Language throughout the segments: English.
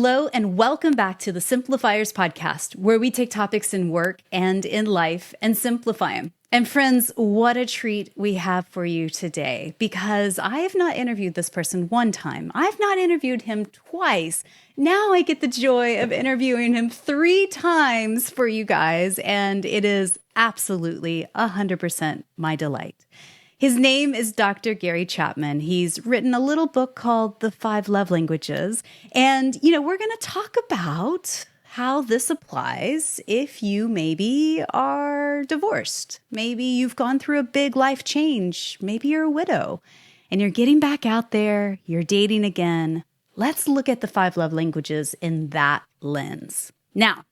Hello, and welcome back to the Simplifiers podcast, where we take topics in work and in life and simplify them. And friends, what a treat we have for you today, because I have not interviewed this person one time. I've not interviewed him twice. Now I get the joy of interviewing him 3 times for you guys, and it is absolutely 100% my delight. His name is Dr. Gary Chapman. He's written a little book called The 5 Love Languages. And, we're going to talk about how this applies if you maybe are divorced. Maybe you've gone through a big life change. Maybe you're a widow and you're getting back out there. You're dating again. Let's look at the 5 love languages in that lens. Now,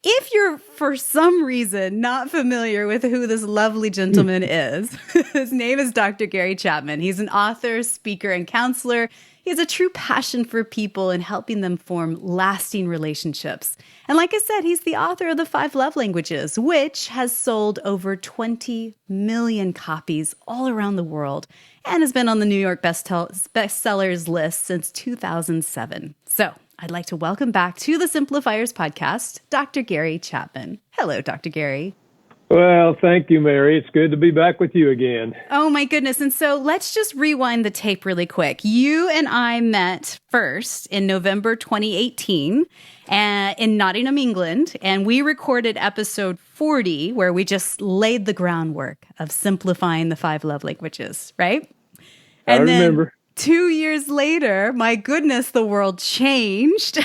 if you're, for some reason, not familiar with who this lovely gentleman is, his name is Dr. Gary Chapman. He's an author, speaker, and counselor. He has a true passion for people and helping them form lasting relationships. And like I said, he's the author of The 5 Love Languages, which has sold over 20 million copies all around the world and has been on the New York bestsellers list since 2007. So I'd like to welcome back to the Simplifiers podcast, Dr. Gary Chapman. Hello, Dr. Gary. Well, thank you, Mary. It's good to be back with you again. Oh, my goodness. And so let's just rewind the tape really quick. You and I met first in November 2018 in Nottingham, England, and we recorded episode 40, where we just laid the groundwork of simplifying the 5 love languages, right? I remember. 2 years later, my goodness, the world changed.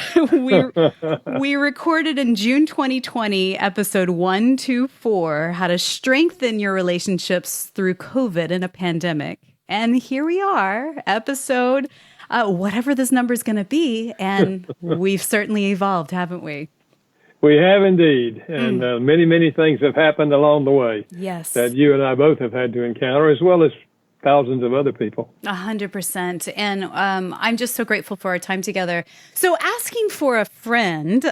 we recorded in June 2020, episode 124, how to strengthen your relationships through COVID and a pandemic. And here we are, episode, whatever this number is going to be. And we've certainly evolved, haven't we? We have indeed. And many, many things have happened along the way. Yes. That you and I both have had to encounter, as well as thousands of other people. 100%. And I'm just so grateful for our time together. So asking for a friend,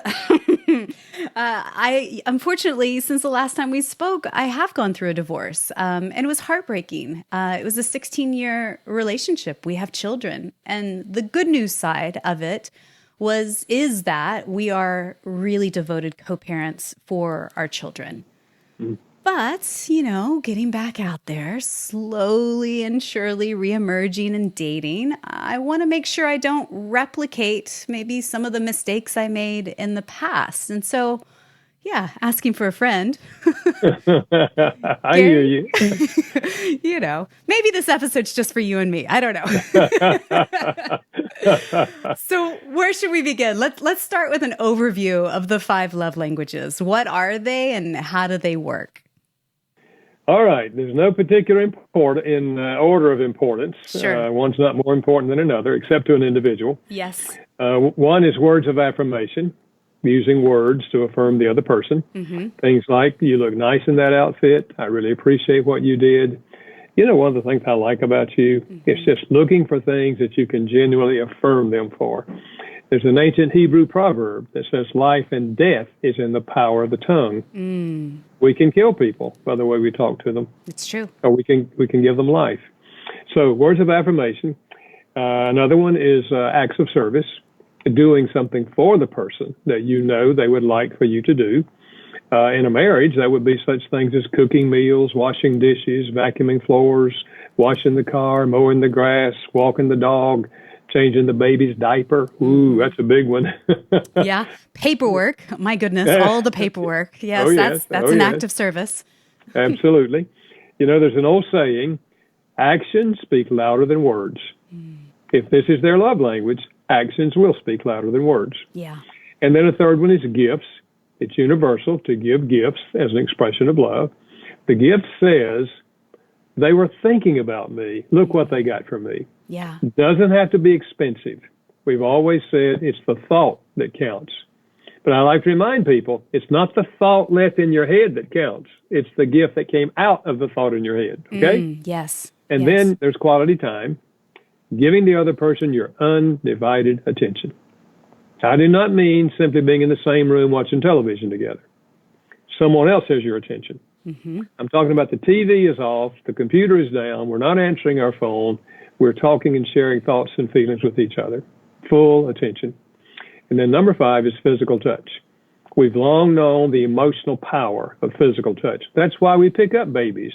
I unfortunately, since the last time we spoke, I have gone through a divorce. And it was heartbreaking. It was a 16-year relationship. We have children. And the good news side of it is that we are really devoted co-parents for our children. But, getting back out there, slowly and surely reemerging and dating, I want to make sure I don't replicate maybe some of the mistakes I made in the past. And so, asking for a friend. I hear you. Maybe this episode's just for you and me. I don't know. So where should we begin? Let's start with an overview of the 5 love languages. What are they and how do they work? All right. There's no particular order of importance. Sure. One's not more important than another, except to an individual. Yes. One is words of affirmation, using words to affirm the other person. Mm-hmm. Things like, you look nice in that outfit. I really appreciate what you did. One of the things I like about you, it's just looking for things that you can genuinely affirm them for. There's an ancient Hebrew proverb that says life and death is in the power of the tongue. We can kill people by the way we talk to them. It's true. Or we can give them life. So words of affirmation. Another one is acts of service, doing something for the person that they would like for you to do. In a marriage, that would be such things as cooking meals, washing dishes, vacuuming floors, washing the car, mowing the grass, walking the dog, changing the baby's diaper. Ooh, that's a big one. Yeah. Paperwork. My goodness, all the paperwork. Yes, that's an act of service. Absolutely. There's an old saying, actions speak louder than words. If this is their love language, actions will speak louder than words. Yeah. And then a third one is gifts. It's universal to give gifts as an expression of love. The gift says, they were thinking about me. Look what they got from me. Yeah. It doesn't have to be expensive. We've always said it's the thought that counts. But I like to remind people, it's not the thought left in your head that counts. It's the gift that came out of the thought in your head. Okay? Yes. And then there's quality time, giving the other person your undivided attention. I do not mean simply being in the same room watching television together. Someone else has your attention. Mm-hmm. I'm talking about the TV is off, the computer is down, we're not answering our phone, we're talking and sharing thoughts and feelings with each other. Full attention. And then number 5 is physical touch. We've long known the emotional power of physical touch. That's why we pick up babies,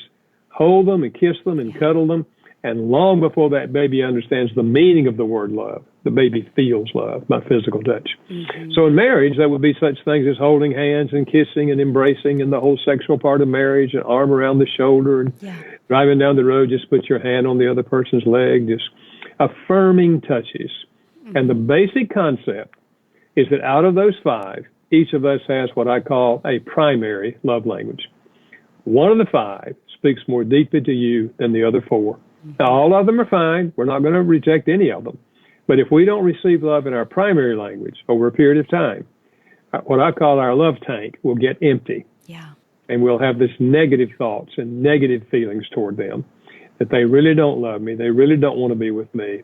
hold them and kiss them and cuddle them. And long before that baby understands the meaning of the word love, the baby feels love by physical touch. Mm-hmm. So in marriage, there would be such things as holding hands and kissing and embracing and the whole sexual part of marriage, an arm around the shoulder, and driving down the road, just put your hand on the other person's leg, just affirming touches. Mm-hmm. And the basic concept is that out of those 5, each of us has what I call a primary love language. One of the 5 speaks more deeply to you than the other 4. Now, all of them are fine. We're not going to reject any of them. But if we don't receive love in our primary language over a period of time, what I call our love tank will get empty. Yeah. And we'll have this negative thoughts and negative feelings toward them, that they really don't love me. They really don't want to be with me.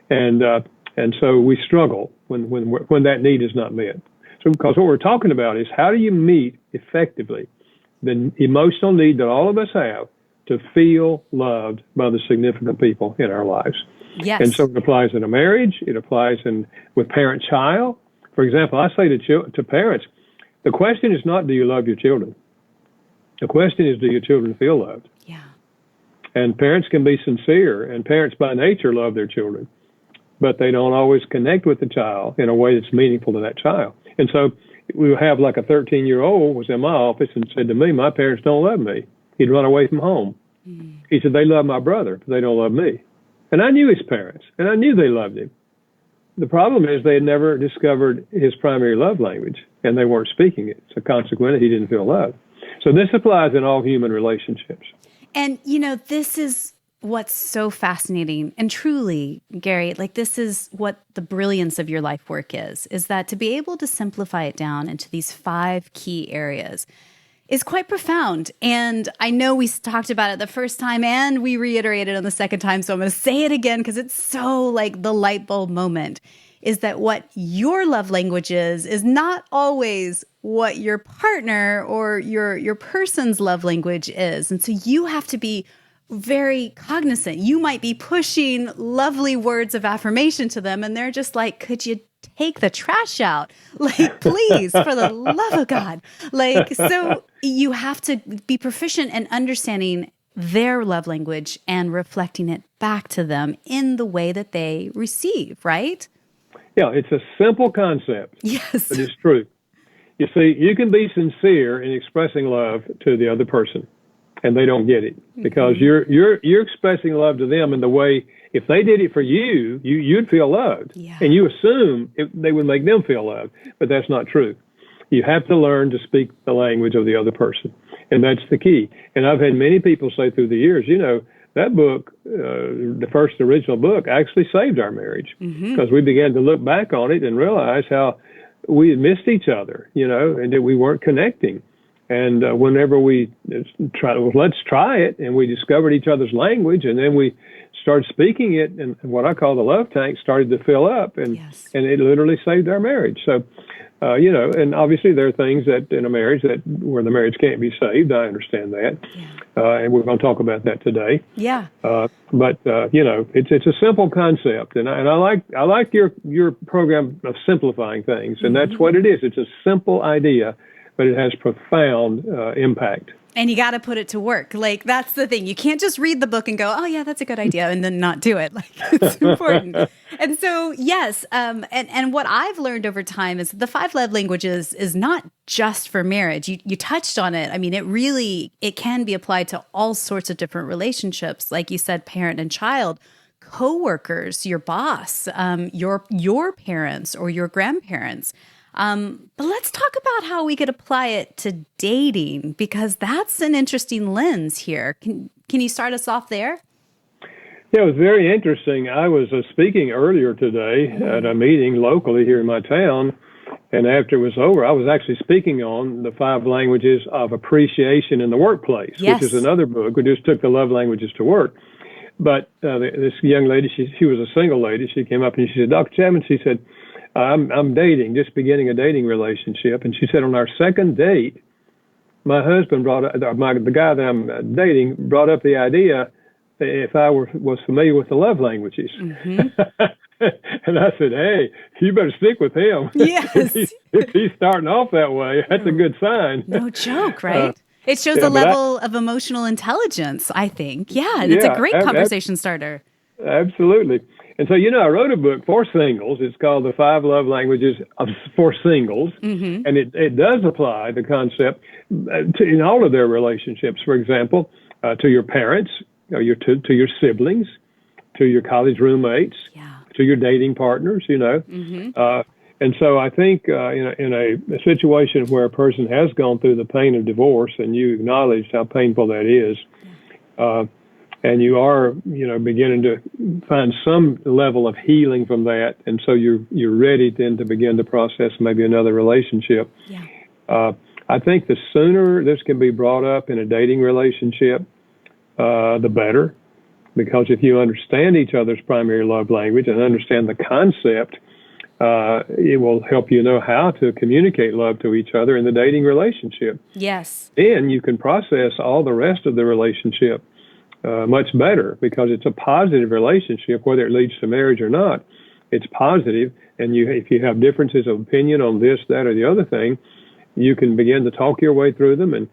And so we struggle when that need is not met. So because what we're talking about is how do you meet effectively the emotional need that all of us have to feel loved by the significant people in our lives. Yes. And so it applies in a marriage. It applies with parent-child. For example, I say to parents, the question is not, do you love your children? The question is, do your children feel loved? Yeah. And parents can be sincere, and parents by nature love their children, but they don't always connect with the child in a way that's meaningful to that child. And so we have like a 13-year-old was in my office and said to me, my parents don't love me. He'd run away from home. Mm. He said, they love my brother, but they don't love me. And I knew his parents, and I knew they loved him. The problem is they had never discovered his primary love language, and they weren't speaking it. So consequently, he didn't feel loved. So this applies in all human relationships. And, this is what's so fascinating. And truly, Gary, this is what the brilliance of your life work is that to be able to simplify it down into these 5 key areas is quite profound. And I know we talked about it the first time and we reiterated it on the second time. So I'm going to say it again because it's so the light bulb moment, is that what your love language is not always what your partner or your person's love language is. And so you have to be very cognizant. You might be pushing lovely words of affirmation to them and they're just like, could you take the trash out? Please, for the love of God. So you have to be proficient in understanding their love language and reflecting it back to them in the way that they receive, right? Yeah, it's a simple concept. Yes. But it's true. You see, you can be sincere in expressing love to the other person, and they don't get it because you're expressing love to them in the way, if they did it for you, you'd feel loved. Yeah. And you assume they would make them feel loved, but that's not true. You have to learn to speak the language of the other person, and that's the key. And I've had many people say through the years, that book, the first original book, actually saved our marriage because we began to look back on it and realize how we had missed each other, and that we weren't connecting. And whenever we let's try it, and we discovered each other's language, and then we started speaking it, and what I call the love tank started to fill up, and it literally saved our marriage. So, and obviously there are things that in a marriage where the marriage can't be saved. I understand that, and we're going to talk about that today. Yeah. But it's a simple concept, and I like your program of simplifying things, and that's what it is. It's a simple idea, but it has profound impact. And you got to put it to work. That's the thing. You can't just read the book and go, oh, yeah, that's a good idea, and then not do it. It's important. And so, yes, and what I've learned over time is the 5 love languages is not just for marriage. You touched on it. I mean, it can be applied to all sorts of different relationships. Like you said, parent and child, coworkers, your boss, your parents or your grandparents. But let's talk about how we could apply it to dating, because that's an interesting lens here. Can you start us off there? Yeah, it was very interesting. I was speaking earlier today at a meeting locally here in my town, and after it was over, I was actually speaking on the 5 languages of appreciation in the workplace, which is another book. We just took the love languages to work. But this young lady, she was a single lady. She came up and she said, Dr. Chapman, she said, I'm dating, just beginning a dating relationship. And she said on our second date, my husband the guy that I'm dating brought up the idea if I was familiar with the love languages. And I said, hey, you better stick with him. Yes. If he's starting off that way, that's a good sign. No joke, right? It shows Yeah, a level of emotional intelligence, I think. Yeah, and it's a yeah, great conversation starter. absolutely. And so, I wrote a book for singles. It's called The 5 Love Languages for Singles. Mm-hmm. And it does apply the concept in all of their relationships. For example, to your parents, to your siblings, to your college roommates, Yeah. to your dating partners, Mm-hmm. And so I think in a situation where a person has gone through the pain of divorce and you acknowledge how painful that is, and you are, beginning to find some level of healing from that, and so you're ready then to begin to process maybe another relationship. Yeah. I think the sooner this can be brought up in a dating relationship, the better, because if you understand each other's primary love language and understand the concept, it will help you know how to communicate love to each other in the dating relationship. Yes. Then you can process all the rest of the relationship much better, because it's a positive relationship, whether it leads to marriage or not. It's positive, and if you have differences of opinion on this, that, or the other thing, you can begin to talk your way through them. And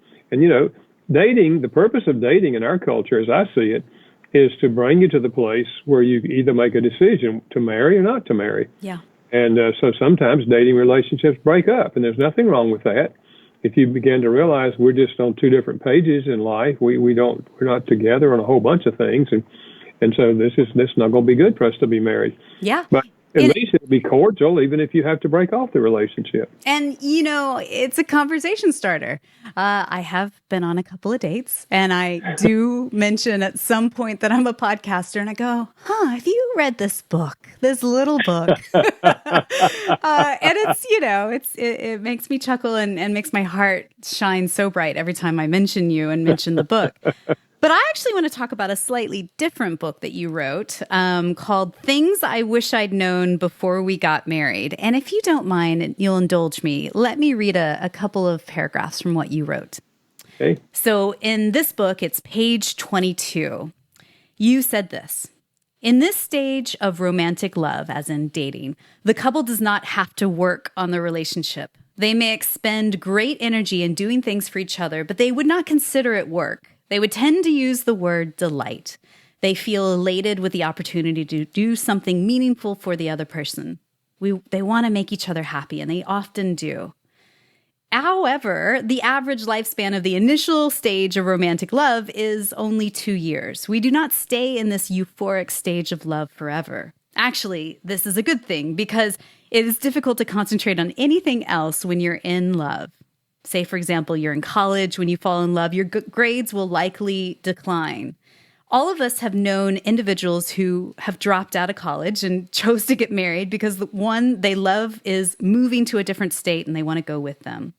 dating, the purpose of dating in our culture, as I see it, is to bring you to the place where you either make a decision to marry or not to marry. Yeah. And so sometimes dating relationships break up, and there's nothing wrong with that. If you begin to realize we're just on two different pages in life, we're not together on a whole bunch of things, and so this is not going to be good for us to be married. Yeah. But at least it'll be cordial, even if you have to break off the relationship. And, it's a conversation starter. I have been on a couple of dates, and I do mention at some point that I'm a podcaster, and I go, have you read this book, this little book? And it makes me chuckle and makes my heart shine so bright every time I mention you and mention the book. But I actually want to talk about a slightly different book that you wrote called Things I Wish I'd Known Before We Got Married. And if you don't mind, and you'll indulge me, let me read a couple of paragraphs from what you wrote. Okay. So in this book, it's page 22. You said this: in this stage of romantic love, as in dating, the couple does not have to work on the relationship. They may expend great energy in doing things for each other, but they would not consider it work. They would tend to use the word delight. They feel elated with the opportunity to do something meaningful for the other person. They want to make each other happy, and they often do. However, the average lifespan of the initial stage of romantic love is only 2 years. We do not stay in this euphoric stage of love forever. Actually, this is a good thing, because it is difficult to concentrate on anything else when you're in love. Say, for example, you're in college. When you fall in love, your grades will likely decline. All of us have known individuals who have dropped out of college and chose to get married because the one they love is moving to a different state and they want to go with them.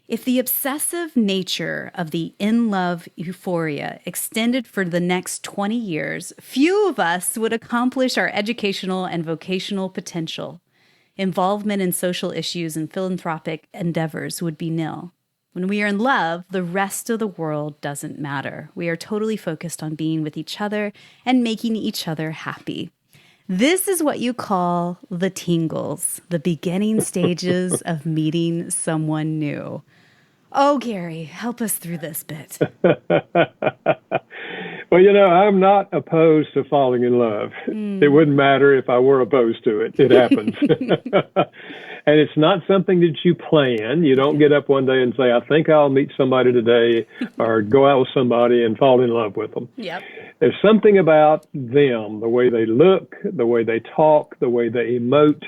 If the obsessive nature of the in-love euphoria extended for the next 20 years, few of us would accomplish our educational and vocational potential. Involvement in social issues and philanthropic endeavors would be nil. When we are in love, the rest of the world doesn't matter. We are totally focused on being with each other and making each other happy. This is what you call the tingles, the beginning stages of meeting someone new. Oh, Gary, help us through this bit. Well, I'm not opposed to falling in love. It wouldn't matter if I were opposed to it. It happens. And it's not something that you plan. You don't get up one day and say, I think I'll meet somebody today, or go out with somebody and fall in love with them. Yep. There's something about them, the way they look, the way they talk, the way they emote,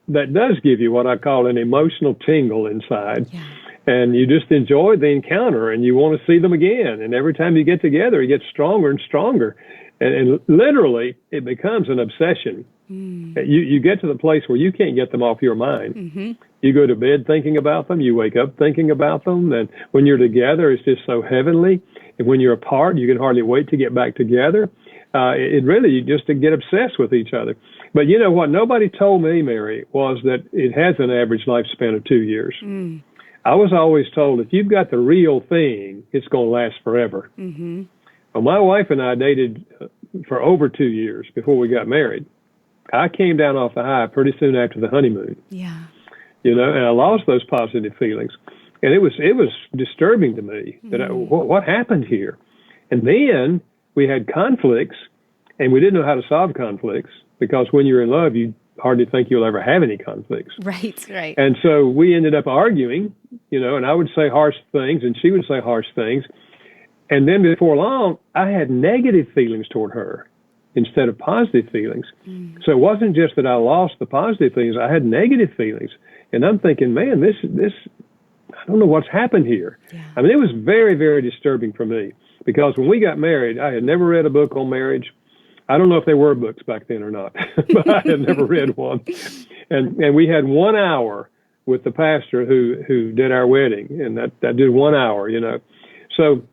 that does give you what I call an emotional tingle inside. Yeah. And you just enjoy the encounter, and you want to see them again. And every time you get together, it gets stronger and stronger. And literally, it becomes an obsession. You get to the place where you can't get them off your mind. Mm-hmm. You go to bed thinking about them. You wake up thinking about them. And when you're together, it's just so heavenly. And when you're apart, you can hardly wait to get back together. It really, you just get obsessed with each other. But you know what nobody told me, Mary, was that it has an average lifespan of 2 years. I was always told if you've got the real thing, it's going to last forever. Mm-hmm. Well, my wife and I dated for over 2 years before we got married. I came down off the high pretty soon after the honeymoon. Yeah. And I lost those positive feelings. And it was disturbing to me that what happened here? And then we had conflicts, and we didn't know how to solve conflicts, because when you're in love, you hardly think you'll ever have any conflicts. Right. And so we ended up arguing, and I would say harsh things, and she would say harsh things. And then before long, I had negative feelings toward her instead of positive feelings. So it wasn't just that I lost the positive feelings, I had negative feelings. And I'm thinking, man, this I don't know what's happened here. Yeah. I mean, it was very, very disturbing for me, because when we got married, I had never read a book on marriage. I don't know if there were books back then or not, but I had never read one. And we had 1 hour with the pastor who did our wedding, and that did 1 hour, So,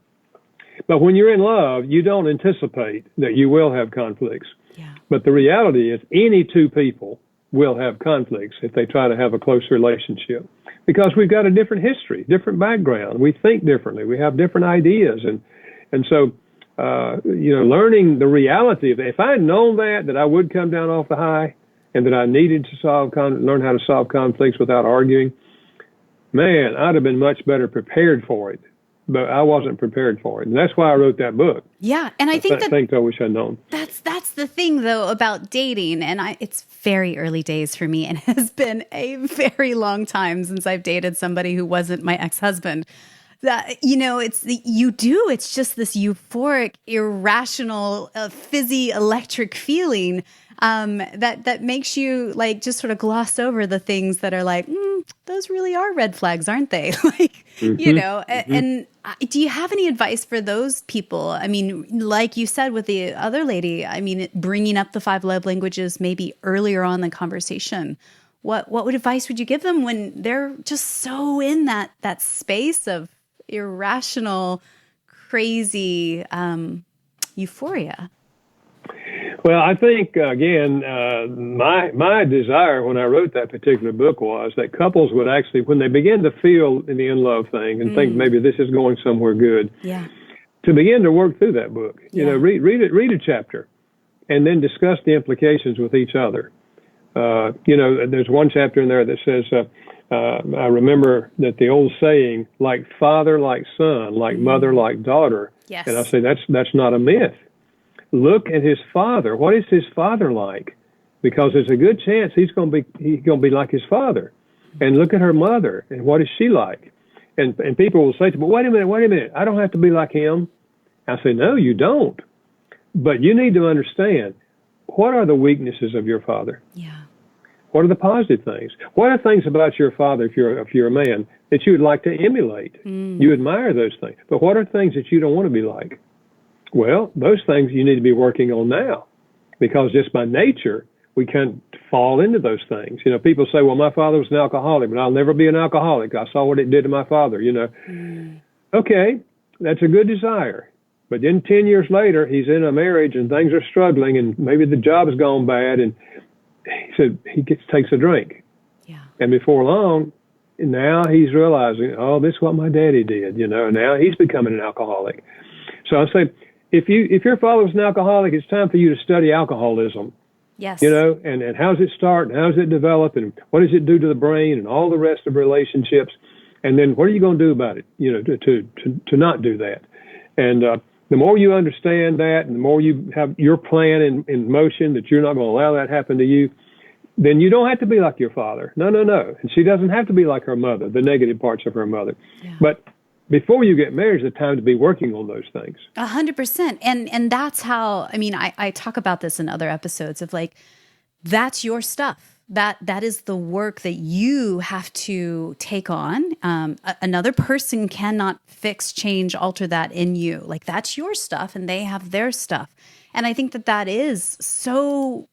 but when you're in love, you don't anticipate that you will have conflicts. Yeah. But the reality is any two people will have conflicts if they try to have a close relationship, because we've got a different history, different background. We think differently. We have different ideas. And so, learning the reality of it. If I had known that I would come down off the high, and that I needed to learn how to solve conflicts without arguing, man, I'd have been much better prepared for it. But I wasn't prepared for it. And that's why I wrote that book. Yeah. And I think I wish I'd known. That's the thing, though, about dating. And it's very early days for me, and has been a very long time since I've dated somebody who wasn't my ex-husband. That, it's just this euphoric, irrational, fizzy, electric feeling that makes you like just sort of gloss over the things that are like, those really are red flags, aren't they? And do you have any advice for those people? I mean, like you said with the other lady, I mean, bringing up the 5 love languages maybe earlier on in the conversation. What advice would you give them when they're just so in that space of irrational, crazy euphoria? Well, I think, again, my desire when I wrote that particular book was that couples would actually, when they begin to feel the in-love thing and think maybe this is going somewhere good, to begin to work through that book. Read a chapter, and then discuss the implications with each other. There's one chapter in there that says, I remember that the old saying, like father, like son, like mother, like daughter. Yes. And I say that's not a myth. Look at his father. What is his father like? Because there's a good chance he's going to be like his father. And look at her mother, and what is she like? And people will say to me, wait a minute, I don't have to be like him. I say, no, you don't. But you need to understand, what are the weaknesses of your father? Yeah. What are the positive things? What are things about your father, if you're a man, that you would like to emulate? You admire those things. But what are things that you don't want to be like? Well, those things you need to be working on now, because just by nature, we can fall into those things. People say, well, my father was an alcoholic, but I'll never be an alcoholic. I saw what it did to my father, Okay, that's a good desire. But then 10 years later, he's in a marriage and things are struggling, and maybe the job has gone bad, and he takes a drink. Yeah. And before long, now he's realizing, oh, this is what my daddy did, now he's becoming an alcoholic. So I say, if your father was an alcoholic, it's time for you to study alcoholism. Yes. And how does it start, and how does it develop, and what does it do to the brain, and all the rest of relationships, and then what are you going to do about it? To not do that. And the more you understand that, and the more you have your plan in motion that you're not going to allow that to happen to you, then you don't have to be like your father. No. And she doesn't have to be like her mother, the negative parts of her mother. Yeah. But before you get married is the time to be working on those things. 100%. And that's how, I talk about this in other episodes of like, that's your stuff. That is the work that you have to take on. Another person cannot fix, change, alter that in you. Like, that's your stuff, and they have their stuff. And I think that is so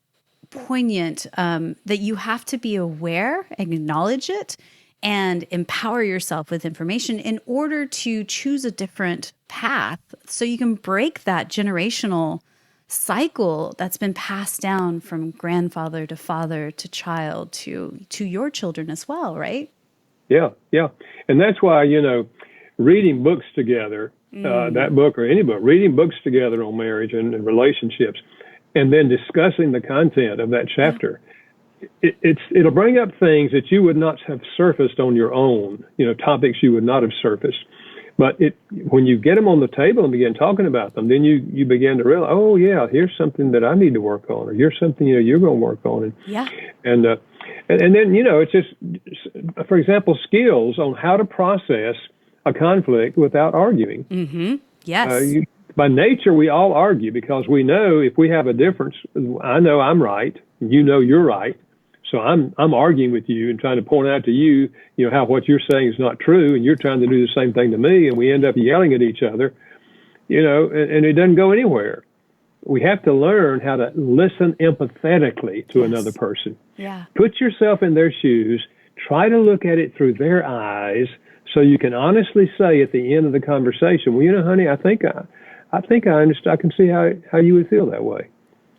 poignant, that you have to be aware, acknowledge it, and empower yourself with information in order to choose a different path so you can break that generational cycle that's been passed down from grandfather to father to child to your children as well, right? Yeah. And that's why, reading books together, that book or any book, reading books together on marriage and relationships, and then discussing the content of that chapter, it'll bring up things that you would not have surfaced on your own, topics you would not have surfaced. But when you get them on the table and begin talking about them, then you begin to realize, oh yeah, here's something that I need to work on, or here's something you're going to work on, and then it's just, for example, skills on how to process a conflict without arguing. Mm-hmm. Yes. By nature, we all argue because we know if we have a difference, I know I'm right, you know you're right. So I'm arguing with you and trying to point out to you, how what you're saying is not true, and you're trying to do the same thing to me, and we end up yelling at each other, and it doesn't go anywhere. We have to learn how to listen empathetically to another person. Yeah. Put yourself in their shoes, try to look at it through their eyes, so you can honestly say at the end of the conversation, well, honey, I think I understand. I can see how you would feel that way.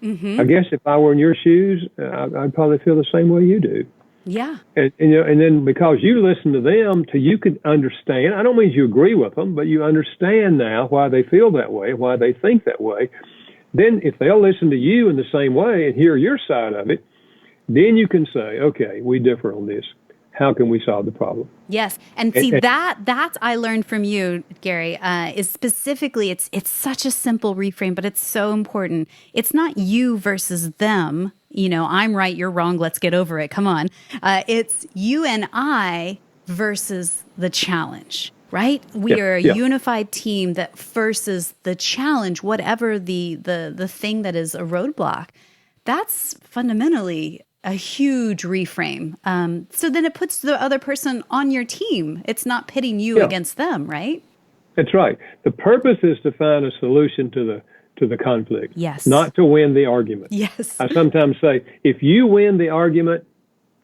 Mm-hmm. I guess if I were in your shoes, I'd probably feel the same way you do. Yeah. And then because you listen to them, you can understand. I don't mean you agree with them, but you understand now why they feel that way, why they think that way. Then if they'll listen to you in the same way and hear your side of it, then you can say, okay, we differ on this. How can we solve the problem? Yes. And see, that I learned from you, Gary, is specifically, it's such a simple reframe, but it's so important. It's not you versus them. I'm right, you're wrong, let's get over it. Come on. It's you and I versus the challenge, right? We are a unified team that versus the challenge, whatever the thing that is a roadblock. That's fundamentally a huge reframe. So then it puts the other person on your team. It's not pitting you against them, right? That's right. The purpose is to find a solution to the conflict. Yes. Not to win the argument. Yes. I sometimes say, if you win the argument,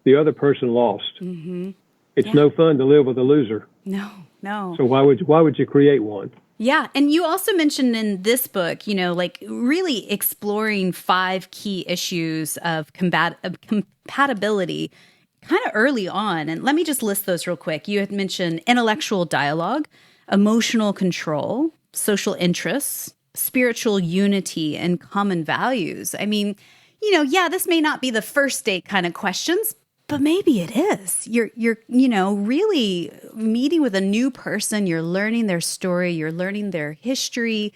the other person lost. Mm-hmm. It's no fun to live with a loser. No. So why would you create one? Yeah. And you also mentioned in this book, really exploring 5 key issues of compatibility kind of early on. And let me just list those real quick. You had mentioned intellectual dialogue, emotional control, social interests, spiritual unity, and common values. I mean, this may not be the first date kind of questions, but maybe it is. You're really meeting with a new person. You're learning their story. You're learning their history,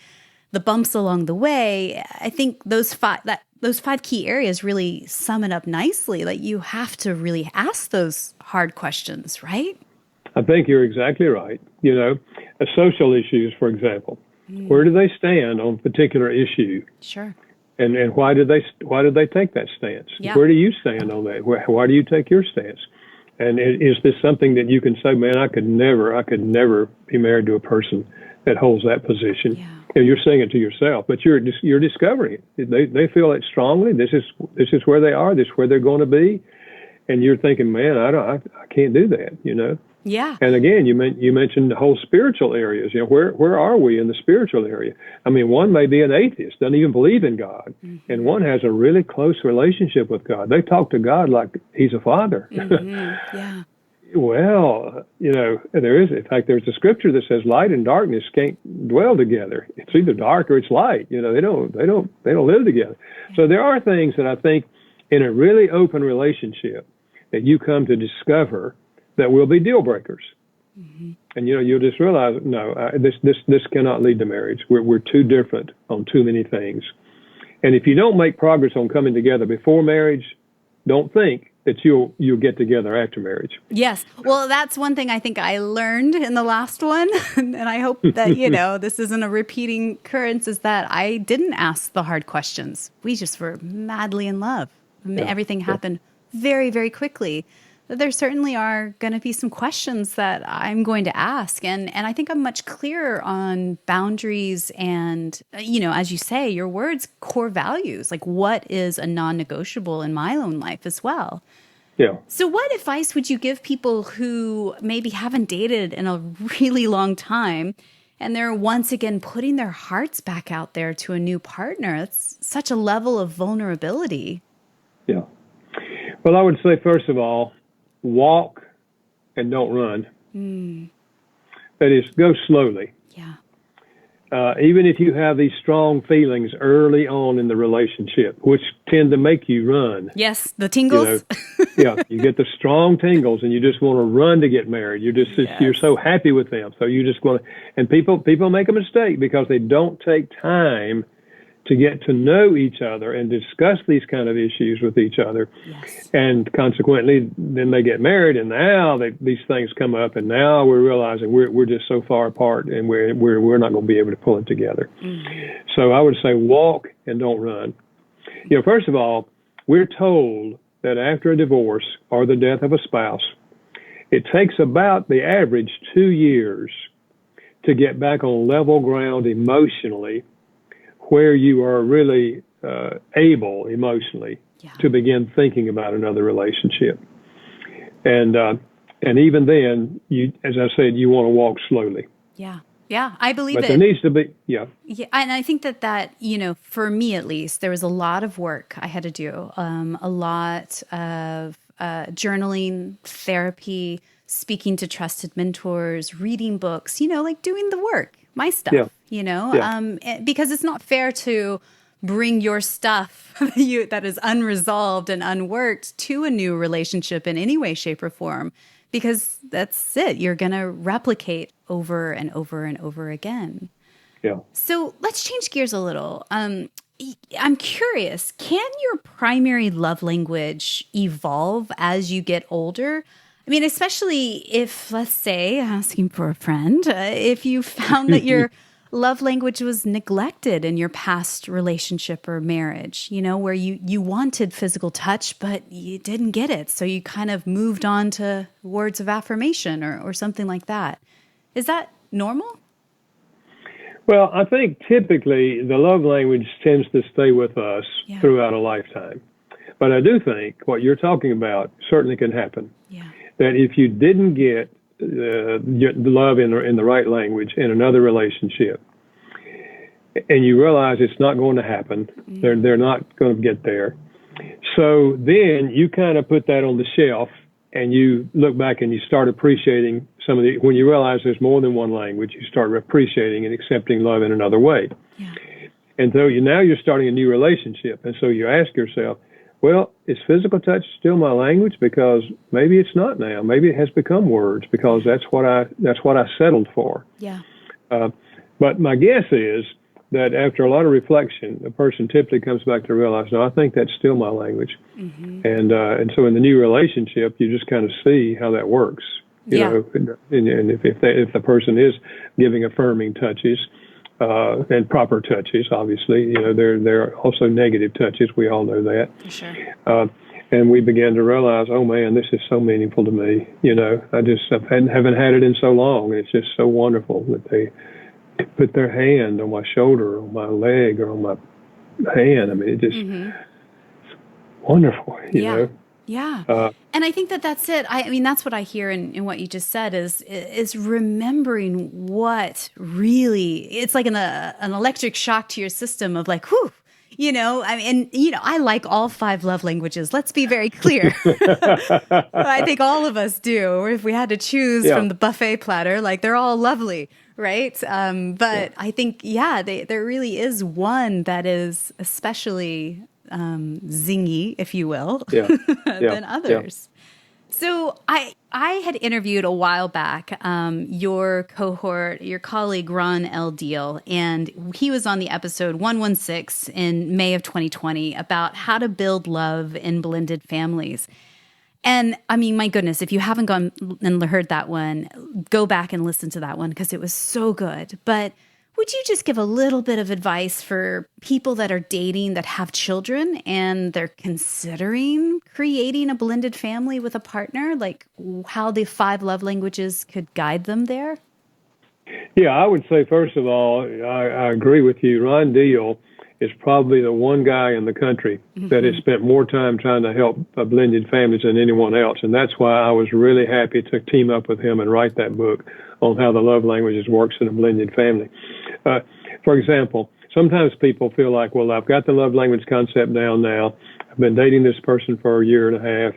the bumps along the way. I think those 5 key areas really sum it up nicely. Like you have to really ask those hard questions, right? I think you're exactly right. Social issues, for example, where do they stand on a particular issue? Sure. And why did they take that stance? Yeah. Where do you stand on that? Why do you take your stance? And is this something that you can say, man, I could never be married to a person that holds that position? Yeah. And you're saying it to yourself, but you're discovering it. They feel it strongly. This is where they are. This is where they're going to be. And you're thinking, man, I can't do that. Yeah. And again, you mentioned the whole spiritual areas. Where are we in the spiritual area? I mean, one may be an atheist, doesn't even believe in God, and one has a really close relationship with God. They talk to God like He's a father. Mm-hmm. Yeah. Well, there is. In fact, there's a scripture that says light and darkness can't dwell together. It's either dark or it's light. They don't live together. So there are things that I think in a really open relationship that you come to discover that will be deal breakers. Mm-hmm. And you'll just realize, no, this cannot lead to marriage. We're too different on too many things. And if you don't make progress on coming together before marriage, don't think that you'll get together after marriage. Yes. Well, that's one thing I think I learned in the last one. And I hope that, this isn't a repeating occurrence, is that I didn't ask the hard questions. We just were madly in love. Everything happened very, very quickly. There certainly are going to be some questions that I'm going to ask. And I think I'm much clearer on boundaries and, as you say, your words, core values, like what is a non-negotiable in my own life as well. Yeah. So what advice would you give people who maybe haven't dated in a really long time and they're once again putting their hearts back out there to a new partner? It's such a level of vulnerability. Yeah. Well, I would say, first of all, walk and don't run. That is, go slowly. Yeah. even if you have these strong feelings early on in the relationship, which tend to make you run. Yes, the tingles. You get the strong tingles, and you just want to run to get married. You're so happy with them, so you just want to. And people make a mistake because they don't take time to get to know each other and discuss these kind of issues with each other. Yes. And consequently, then they get married, and now these things come up, and now we're realizing we're just so far apart, and we're not going to be able to pull it together. Mm-hmm. So I would say walk and don't run. First of all, we're told that after a divorce or the death of a spouse, it takes about the average 2 years to get back on level ground emotionally, where you are really able emotionally to begin thinking about another relationship. And even then, as I said, you want to walk slowly. Yeah, I believe it. But there needs to be, Yeah, and I think that, for me at least, there was a lot of work I had to do, a lot of journaling, therapy, speaking to trusted mentors, reading books, like doing the work. My stuff, because it's not fair to bring your stuff that is unresolved and unworked to a new relationship in any way, shape, or form, because that's it. You're going to replicate over and over and over again. Yeah. So let's change gears a little. I'm curious, can your primary love language evolve as you get older? I mean, especially if, let's say, asking for a friend, if you found that your love language was neglected in your past relationship or marriage, where you wanted physical touch, but you didn't get it. So you kind of moved on to words of affirmation or something like that. Is that normal? Well, I think typically the love language tends to stay with us throughout a lifetime. But I do think what you're talking about certainly can happen. Yeah. That if you didn't get the love in the right language in another relationship, and you realize it's not going to happen, they're not going to get there. So then you kind of put that on the shelf, and you look back and you start appreciating some of the. When you realize there's more than one language, you start appreciating and accepting love in another way. Yeah. And so now you're starting a new relationship, and so you ask yourself, well, is physical touch still my language? Because maybe it's not now. Maybe it has become words because that's what I settled for. Yeah. But my guess is that after a lot of reflection, a person typically comes back to realize, no, I think that's still my language. Mm-hmm. And so in the new relationship, you just kind of see how that works. You know, and if the person is giving affirming touches. And proper touches, obviously, there are also negative touches. We all know that. For sure. And we began to realize, oh man, this is so meaningful to me. I haven't had it in so long. And it's just so wonderful that they put their hand on my shoulder, on my leg, or on my hand. I mean, it just it's wonderful. You know. Yeah. And I think that's it. I mean, that's what I hear in what you just said is remembering what really, it's like an electric shock to your system of like, whew, I like all 5 love languages. Let's be very clear. I think all of us do. Or if we had to choose from the buffet platter, like they're all lovely, right? But I think, there really is one that is especially zingy, if you will, than others. So I had interviewed a while back your colleague Ron L. Deal, and he was on the episode 116 in May of 2020 about how to build love in blended families. And I mean, my goodness, if you haven't gone and heard that one, go back and listen to that one because it was so good. But would you just give a little bit of advice for people that are dating, that have children, and they're considering creating a blended family with a partner, like how the 5 love languages could guide them there? Yeah, I would say, first of all, I agree with you. Ron Deal is probably the one guy in the country that has spent more time trying to help blended families than anyone else. And that's why I was really happy to team up with him and write that book on how the love languages works in a blended family. For example, sometimes people feel like, well, I've got the love language concept down now. I've been dating this person for a year and a half.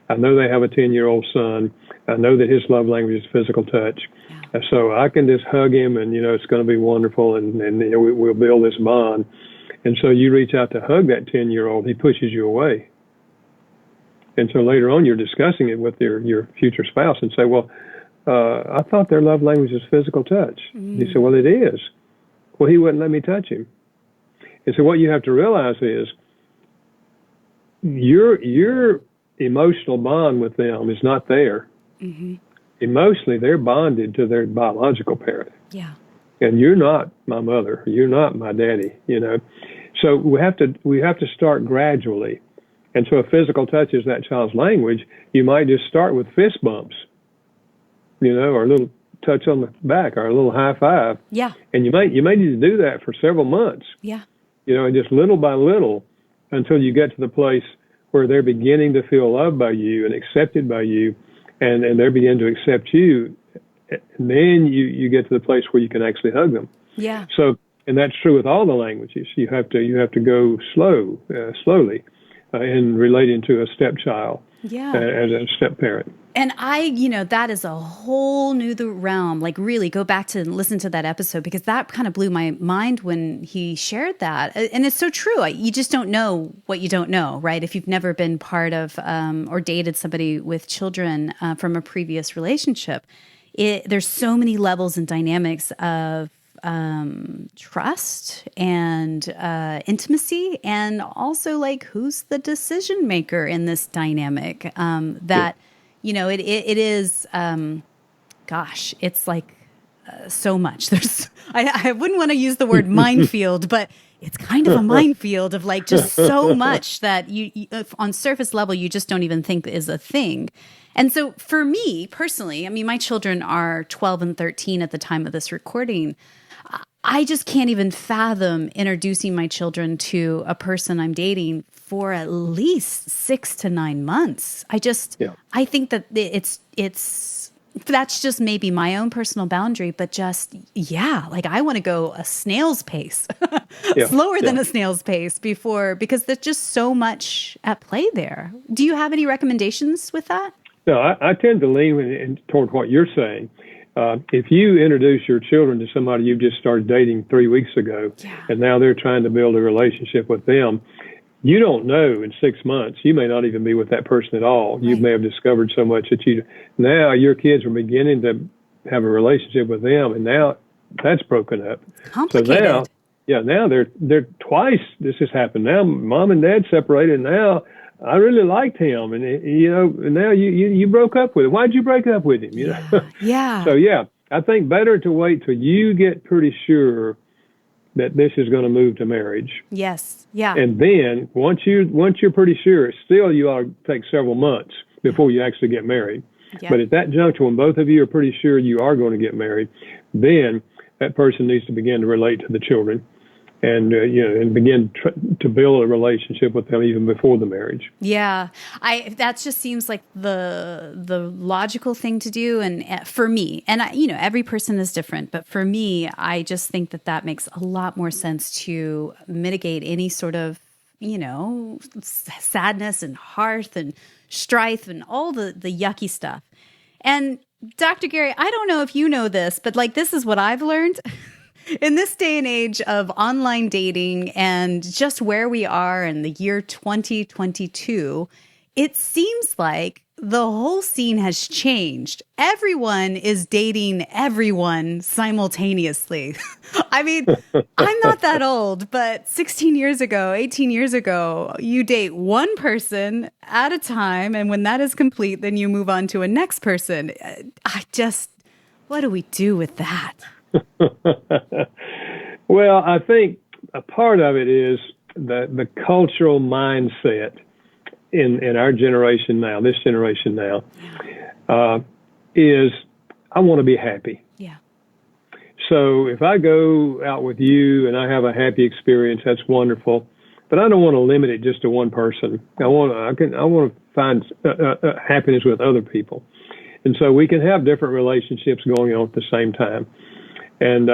I know they have a 10-year-old son. I know that his love language is physical touch. Yeah. And so I can just hug him, and it's going to be wonderful, and we'll build this bond. And so you reach out to hug that 10-year-old, he pushes you away. And so later on, you're discussing it with your future spouse and say, well, I thought their love language was physical touch. He said, well, it is. Well, he wouldn't let me touch him. And so what you have to realize is your emotional bond with them is not there. Mm-hmm. Emotionally, they're bonded to their biological parent. Yeah. And you're not my mother. You're not my daddy, So we have to start gradually. And so if physical touch is that child's language, you might just start with fist bumps, or a little touch on the back or a little high five. Yeah. And you may need to do that for several months. Yeah. And just little by little until you get to the place where they're beginning to feel loved by you and accepted by you, and they're beginning to accept you. And then you get to the place where you can actually hug them. Yeah. So, and that's true with all the languages. You have to go slowly in relating to a stepchild. Yeah. As a step parent. And that is a whole new realm. Like, really go back to and listen to that episode, because that kind of blew my mind when he shared that. And it's so true. You just don't know what you don't know, right? If you've never been part of or dated somebody with children from a previous relationship, there's so many levels and dynamics of trust and intimacy, and also like who's the decision maker in this dynamic. It is gosh, it's like so much. I wouldn't want to use the word minefield, but it's kind of a minefield of like just so much that you on surface level you just don't even think is a thing. And so for me personally, I mean, my children are 12 and 13 at the time of this recording. I just can't even fathom introducing my children to a person I'm dating for at least 6 to 9 months. I think that that's just maybe my own personal boundary, but like I want to go a snail's pace, slower than a snail's pace because there's just so much at play there. Do you have any recommendations with that? No, I tend to lean toward what you're saying. If you introduce your children to somebody you've just started dating 3 weeks ago, and now they're trying to build a relationship with them, you don't know in 6 months, you may not even be with that person at all. Right. You may have discovered so much that now your kids are beginning to have a relationship with them, and now that's broken up. Complicated. So now they're twice this has happened. Now mom and dad separated, and now I really liked him, and now you broke up with him. Why'd you break up with him? Yeah. So I think better to wait till you get pretty sure that this is going to move to marriage. Yes. Yeah. And then once you're pretty sure, still you ought to take several months before you actually get married. Yeah. But at that juncture, when both of you are pretty sure you are going to get married, then that person needs to begin to relate to the children. And and begin to build a relationship with them even before the marriage. Yeah, that just seems like the logical thing to do, and for me, and every person is different, but for me, I just think that makes a lot more sense to mitigate any sort of sadness and hearth and strife and all the yucky stuff. And Dr. Gary, I don't know if you know this, but like this is what I've learned. In this day and age of online dating and just where we are in the year 2022, it seems like the whole scene has changed. Everyone is dating everyone simultaneously. I mean, I'm not that old, but 16 years ago, 18 years ago, you date one person at a time, and when that is complete, then you move on to a next person. What do we do with that? Well, I think a part of it is the cultural mindset in our generation now, this generation now, is I want to be happy. Yeah. So if I go out with you and I have a happy experience, that's wonderful. But I don't want to limit it just to one person. I want to find happiness with other people, and so we can have different relationships going on at the same time. And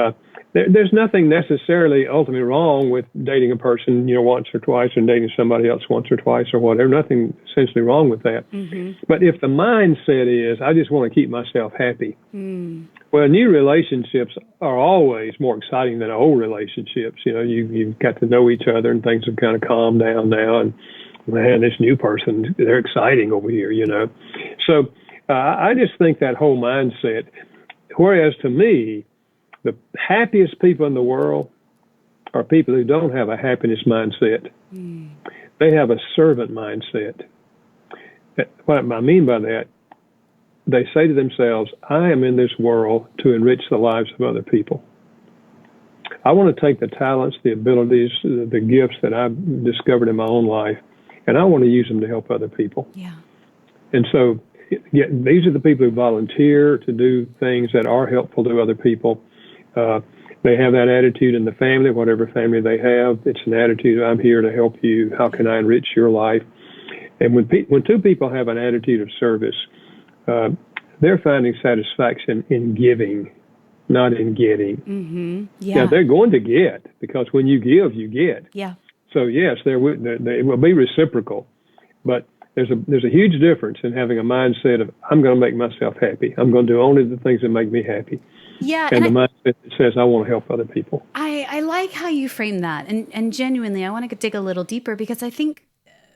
there's nothing necessarily ultimately wrong with dating a person, once or twice, and dating somebody else once or twice or whatever. Nothing essentially wrong with that. Mm-hmm. But if the mindset is, I just want to keep myself happy, Well, new relationships are always more exciting than old relationships. You've got to know each other, and things have kind of calmed down now. And man, this new person, they're exciting over here. So I just think that whole mindset. Whereas to me, the happiest people in the world are people who don't have a happiness mindset. They have a servant mindset. What I mean by that, they say to themselves, I am in this world to enrich the lives of other people. I want to take the talents, the abilities, the gifts that I've discovered in my own life, and I want to use them to help other people. Yeah. And so these are the people who volunteer to do things that are helpful to other people. They have that attitude in the family, whatever family they have. It's an attitude, I'm here to help you. How can I enrich your life? And when two people have an attitude of service, they're finding satisfaction in giving, not in getting. Mm-hmm. Yeah. Now, they're going to get, because when you give, you get. Yeah. So, yes, it will be reciprocal. But there's a huge difference in having a mindset of, I'm going to make myself happy. I'm going to do only the things that make me happy. Yeah. And the mindset that says, I want to help other people. I like how you frame that. And genuinely, I want to dig a little deeper, because I think,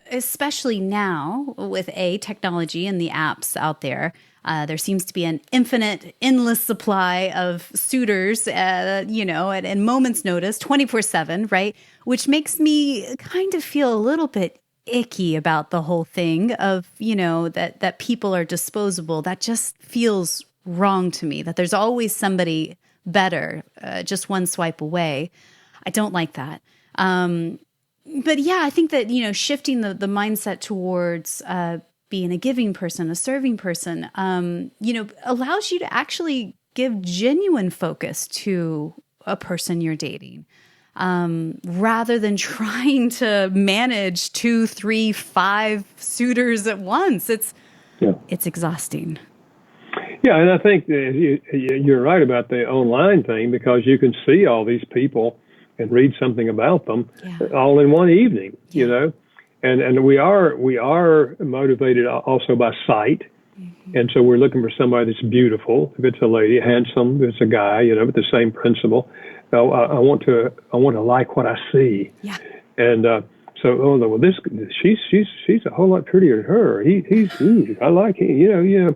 especially now with technology and the apps out there, there seems to be an infinite, endless supply of suitors, at moment's notice, 24/7, right? Which makes me kind of feel a little bit icky about the whole thing of, that people are disposable. That just feels wrong to me, that there's always somebody better, just one swipe away. I don't like that. But yeah, I think that, shifting the mindset towards being a giving person, a serving person, allows you to actually give genuine focus to a person you're dating, rather than trying to manage 2, 3, 5 suitors at once. It's exhausting. Yeah, and I think you're right about the online thing, because you can see all these people and read something about them all in one evening, and we are motivated also by sight. Mm-hmm. And so we're looking for somebody that's beautiful. If it's a lady, handsome, if it's a guy, with the same principle. So I want to like what I see. Yeah. And she's a whole lot prettier than her. He's I like him.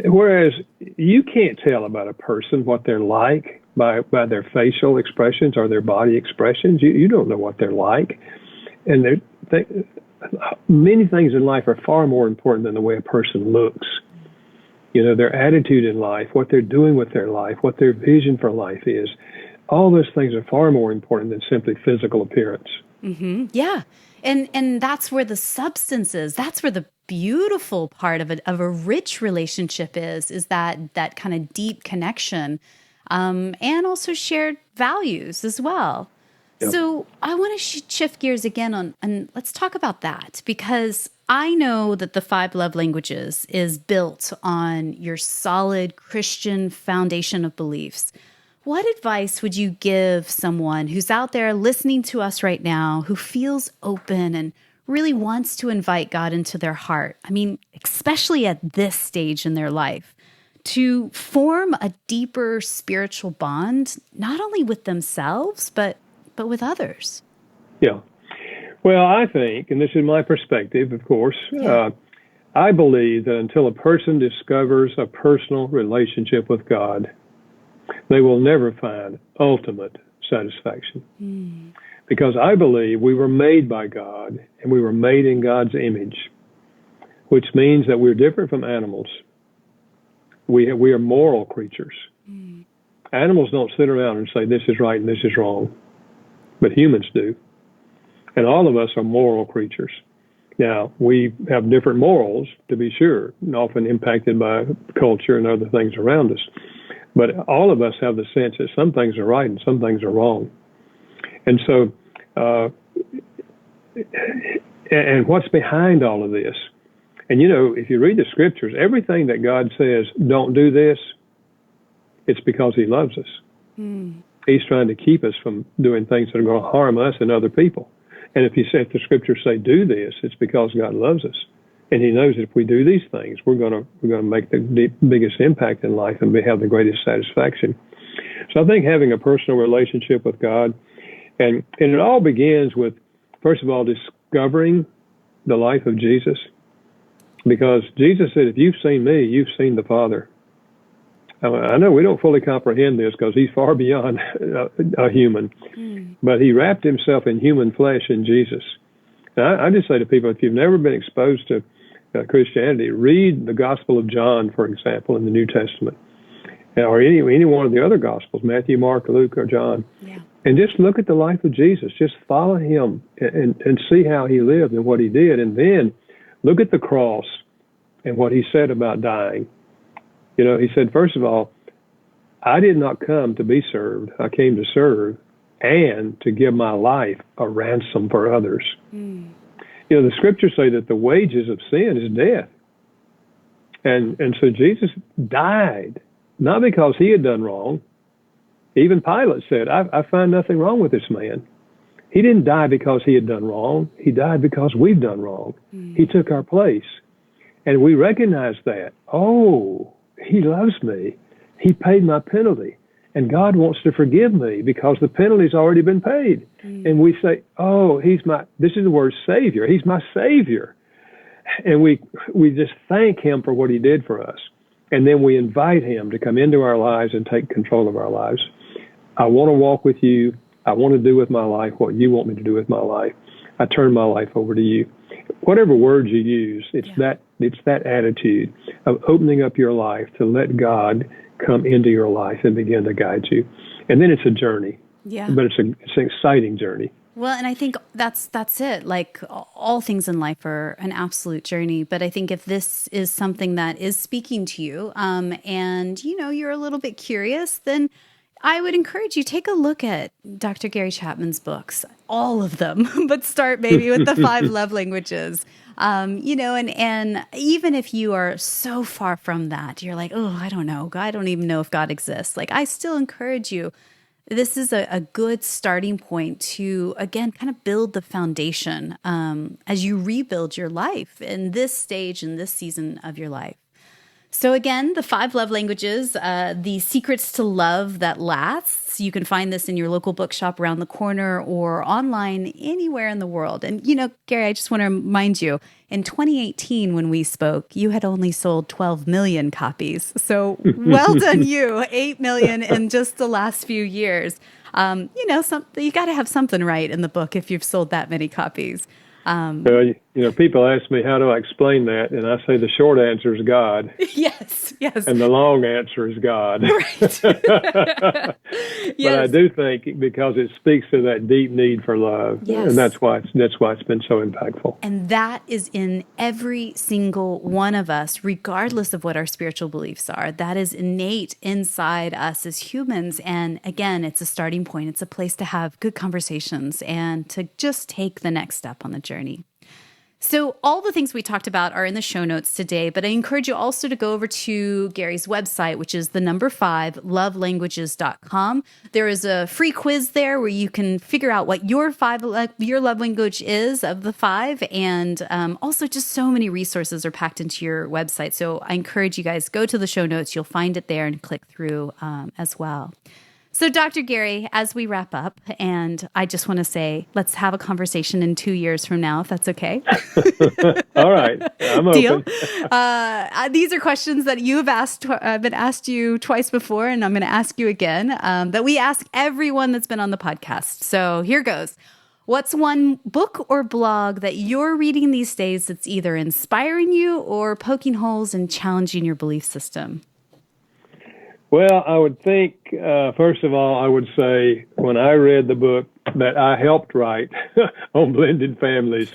Whereas you can't tell about a person what they're like by their facial expressions or their body expressions. You don't know what they're like. And many things in life are far more important than the way a person looks. Their attitude in life, what they're doing with their life, what their vision for life is. All those things are far more important than simply physical appearance. Mm-hmm. Yeah. And that's where the substance is. That's where the beautiful part of a rich relationship is that kind of deep connection, and also shared values as well. Yep. So I want to shift gears again and let's talk about that, because I know that the 5 love languages is built on your solid Christian foundation of beliefs. What advice would you give someone who's out there listening to us right now, who feels open and really wants to invite God into their heart? I mean, especially at this stage in their life, to form a deeper spiritual bond, not only with themselves, but with others. Yeah. Well, I think, and this is my perspective, of course, I believe that until a person discovers a personal relationship with God, they will never find ultimate satisfaction. Because I believe we were made by God, and we were made in God's image, which means that we're different from animals. We are moral creatures. Animals don't sit around and say this is right and this is wrong, but humans do. And all of us are moral creatures. Now, we have different morals, to be sure, and often impacted by culture and other things around us. But all of us have the sense that some things are right and some things are wrong. And so, and what's behind all of this? And if you read the scriptures, everything that God says, don't do this, it's because he loves us. He's trying to keep us from doing things that are going to harm us and other people. And if the scriptures say do this, it's because God loves us. And he knows that if we do these things, we're gonna make the biggest impact in life and have the greatest satisfaction. So I think having a personal relationship with God, and it all begins with, first of all, discovering the life of Jesus. Because Jesus said, if you've seen me, you've seen the Father. I know we don't fully comprehend this because he's far beyond a human, but he wrapped himself in human flesh in Jesus. And I just say to people, if you've never been exposed to Christianity, read the Gospel of John, for example, in the New Testament, or any one of the other Gospels, Matthew, Mark, Luke, or John, and just look at the life of Jesus. Just follow him and see how he lived and what he did, and then look at the cross and what he said about dying. You know, he said, first of all, I did not come to be served. I came to serve and to give my life a ransom for others. You know, the scriptures say that the wages of sin is death. And so Jesus died, not because he had done wrong. Even Pilate said, I find nothing wrong with this man. He didn't die because he had done wrong. He died because we've done wrong. He took our place. And we recognize that. Oh, he loves me. He paid my penalty. And God wants to forgive me because the penalty's already been paid. And we say, oh, this is the word Savior. He's my Savior. And we just thank him for what he did for us. And then we invite him to come into our lives and take control of our lives. I want to walk with you. I want to do with my life what you want me to do with my life. I turn my life over to you. Whatever words you use, it's that attitude of opening up your life to let God come into your life and begin to guide you. And then it's a journey. But it's an exciting journey. Well, and I think that's it. Like all things in life are an absolute journey. But I think if this is something that is speaking to you, and you're a little bit curious, then I would encourage you, take a look at Dr. Gary Chapman's books, all of them, but start maybe with the 5 love languages. And even if you are so far from that, you're like, oh, I don't know. I don't even know if God exists. Like, I still encourage you. This is a good starting point to, again, kind of build the foundation as you rebuild your life in this stage, in this season of your life. So again, the 5 love languages, the secrets to love that lasts. You can find this in your local bookshop around the corner or online anywhere in the world. And, Gary, I just want to remind you, in 2018, when we spoke, you had only sold 12 million copies. So well done you, 8 million in just the last few years. You got to have something right in the book if you've sold that many copies. People ask me, how do I explain that? And I say the short answer is God. Yes. And the long answer is God. Right. But I do think because it speaks to that deep need for love. Yes. And that's why it's been so impactful. And that is in every single one of us, regardless of what our spiritual beliefs are. That is innate inside us as humans. And again, it's a starting point. It's a place to have good conversations and to just take the next step on the journey. So all the things we talked about are in the show notes today, but I encourage you also to go over to Gary's website, which is the number 5, lovelanguages.com. There is a free quiz there where you can figure out what your love language is of the 5. And also just so many resources are packed into your website. So I encourage you guys, go to the show notes. You'll find it there and click through as well. So, Dr. Gary, as we wrap up, and I just want to say, let's have a conversation in 2 years from now, if that's okay. All right. I'm open. Deal. These are questions that you have been asked you twice before, and I'm going to ask you again, that we ask everyone that's been on the podcast. So here goes. What's one book or blog that you're reading these days that's either inspiring you or poking holes and challenging your belief system? Well, I would think, first of all, I would say when I read the book that I helped write on blended families,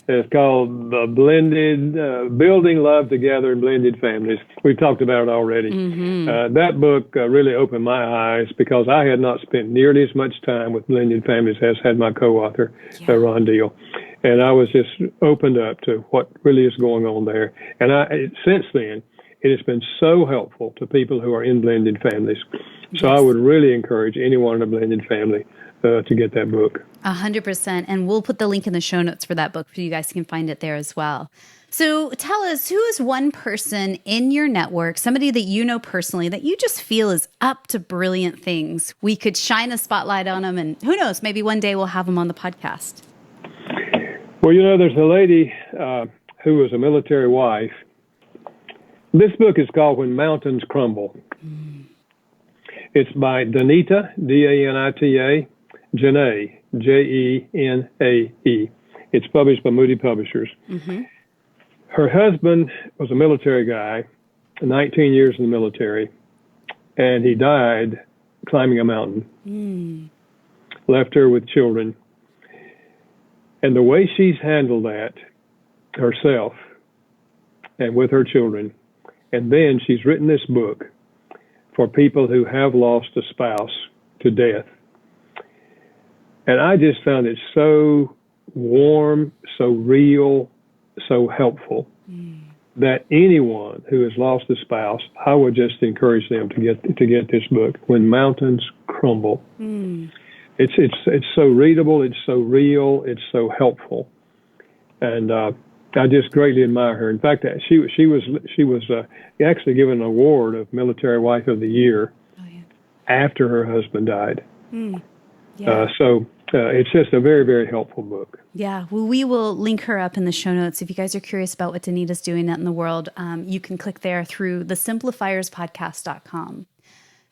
it's called Building Love Together in Blended Families. We've talked about it already. That book really opened my eyes because I had not spent nearly as much time with blended families as had my co-author, Ron Deal. And I was just opened up to what really is going on there. And since then, it has been so helpful to people who are in blended families. So I would really encourage anyone in a blended family to get that book. 100%. And we'll put the link in the show notes for that book so you guys can find it there as well. So tell us, who is one person in your network, somebody that you know personally, that you just feel is up to brilliant things? We could shine a spotlight on them, and who knows, maybe one day we'll have them on the podcast. Well, there's a lady who was a military wife. This book is called When Mountains Crumble. It's by Danita, D-A-N-I-T-A, Janae, J-E-N-A-E. It's published by Moody Publishers. Mm-hmm. Her husband was a military guy, 19 years in the military, and he died climbing a mountain. Left her with children. And the way she's handled that herself and with her children, and then she's written this book for people who have lost a spouse to death. And I just found it so warm, so real, so helpful that anyone who has lost a spouse, I would just encourage them to get this book, When Mountains Crumble. It's so readable, it's so real, it's so helpful, and I just greatly admire her. In fact, she was actually given an award of Military Wife of the Year after her husband died. So it's just a very, very helpful book. Yeah, well, we will link her up in the show notes. If you guys are curious about what Danita's doing out in the world, you can click there through the simplifierspodcast.com.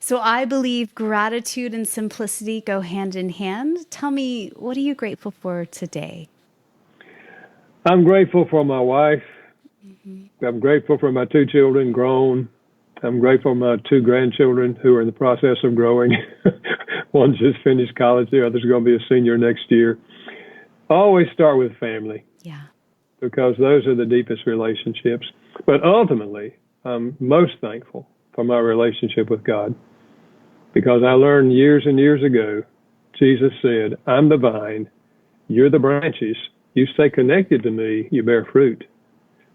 So I believe gratitude and simplicity go hand in hand. Tell me, what are you grateful for today? I'm grateful for my wife. I'm grateful for my 2 children grown. I'm grateful for my 2 grandchildren who are in the process of growing. One just finished college, the other's going to be a senior next year. I always start with family. Yeah. Because those are the deepest relationships. But ultimately, I'm most thankful for my relationship with God. Because I learned years and years ago, Jesus said, I'm the vine, you're the branches. You stay connected to me, you bear fruit.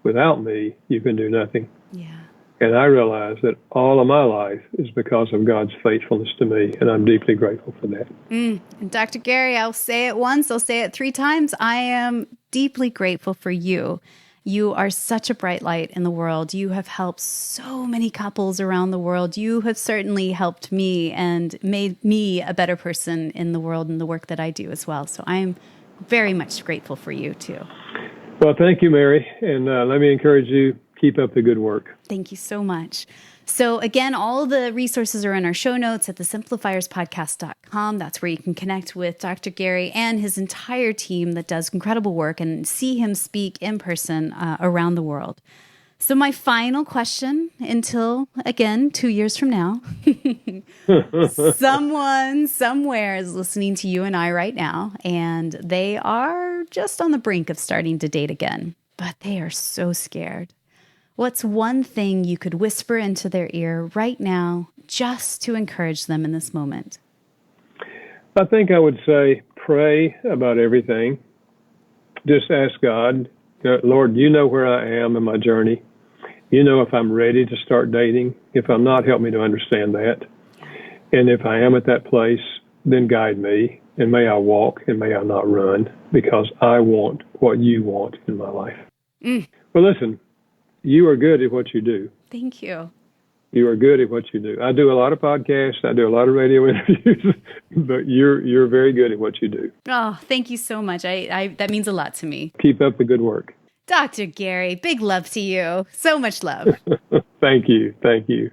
Without me, you can do nothing. Yeah. And I realize that all of my life is because of God's faithfulness to me, and I'm deeply grateful for that. And Dr. Gary, I'll say it once, I'll say it 3 times. I am deeply grateful for you. You are such a bright light in the world. You have helped so many couples around the world. You have certainly helped me and made me a better person in the world and the work that I do as well. So I'm very much grateful for you, too. Well, thank you, Mary. And let me encourage you, keep up the good work. Thank you so much. So again, all the resources are in our show notes at thesimplifierspodcast.com. That's where you can connect with Dr. Gary and his entire team that does incredible work and see him speak in person around the world. So my final question until, again, 2 years from now, someone somewhere is listening to you and I right now, and they are just on the brink of starting to date again, but they are so scared. What's one thing you could whisper into their ear right now just to encourage them in this moment? I think I would say pray about everything. Just ask God, Lord, you know where I am in my journey. You know if I'm ready to start dating. If I'm not, help me to understand that. And if I am at that place, then guide me. And may I walk and may I not run, because I want what you want in my life. Well, listen. You are good at what you do. Thank you. You are good at what you do. I do a lot of podcasts. I do a lot of radio interviews, but you're very good at what you do. Oh, thank you so much. I that means a lot to me. Keep up the good work. Dr. Gary, big love to you. So much love. Thank you. Thank you.